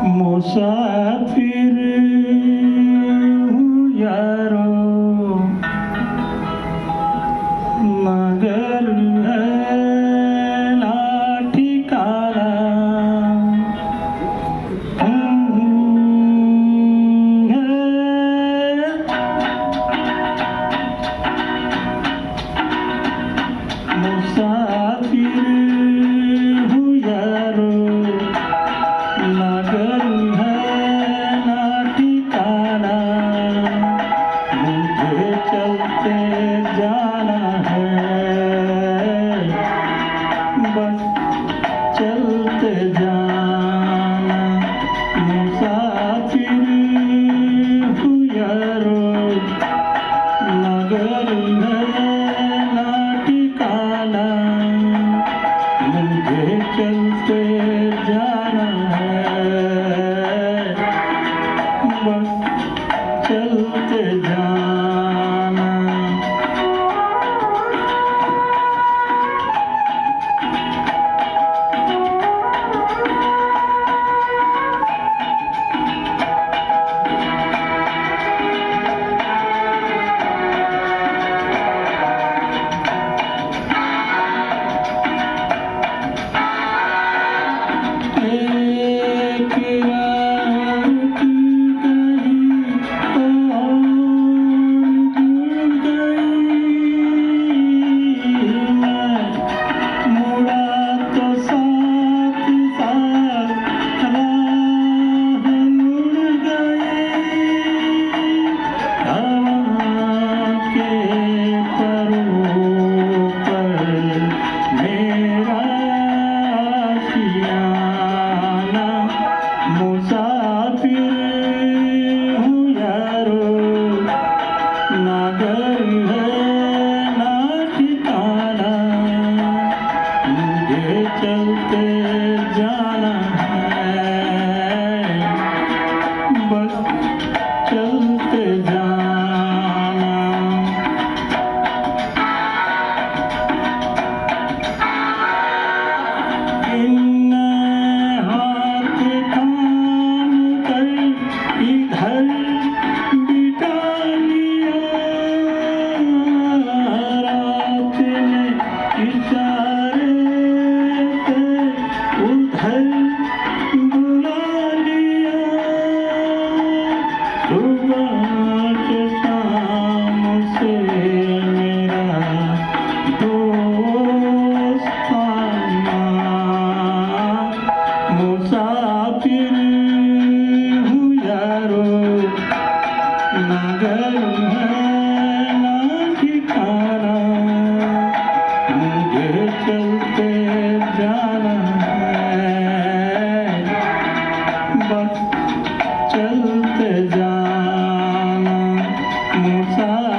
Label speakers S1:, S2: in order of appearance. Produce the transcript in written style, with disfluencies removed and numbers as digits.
S1: मुसाफिर हूँ यारो मगर है ना ठिकाना। मुसाफिर हूँ यारो मगर है ना ठिकाना। मुझे चलते जाना है, बस चलते जाना। मुसाफिर हूँ यारो मगर है ना ठिकाना। मुझे चलते जाना है, बस चलते जाना। एक रात गई और जुड़ गई। मैं मुड़ा तो साथ साथ राह मुड़ गई। हवा के परों पर मेरा आशियाना। मुसाफिर हूँ यारो मगर है ना ठिकाना। मुझे चलते जाना है, बस चलते जाना। इन हाथ थाम कर इधर बिठा लिया। रात ने इशारे से उधर बुला लिया। सुबह से शाम से मेरा दोस्ताना। मुसाफिर हूँ यारो मगर है ना ठिकाना। मुझे चलते जाना है, बस चलते जाना। मुसाफिर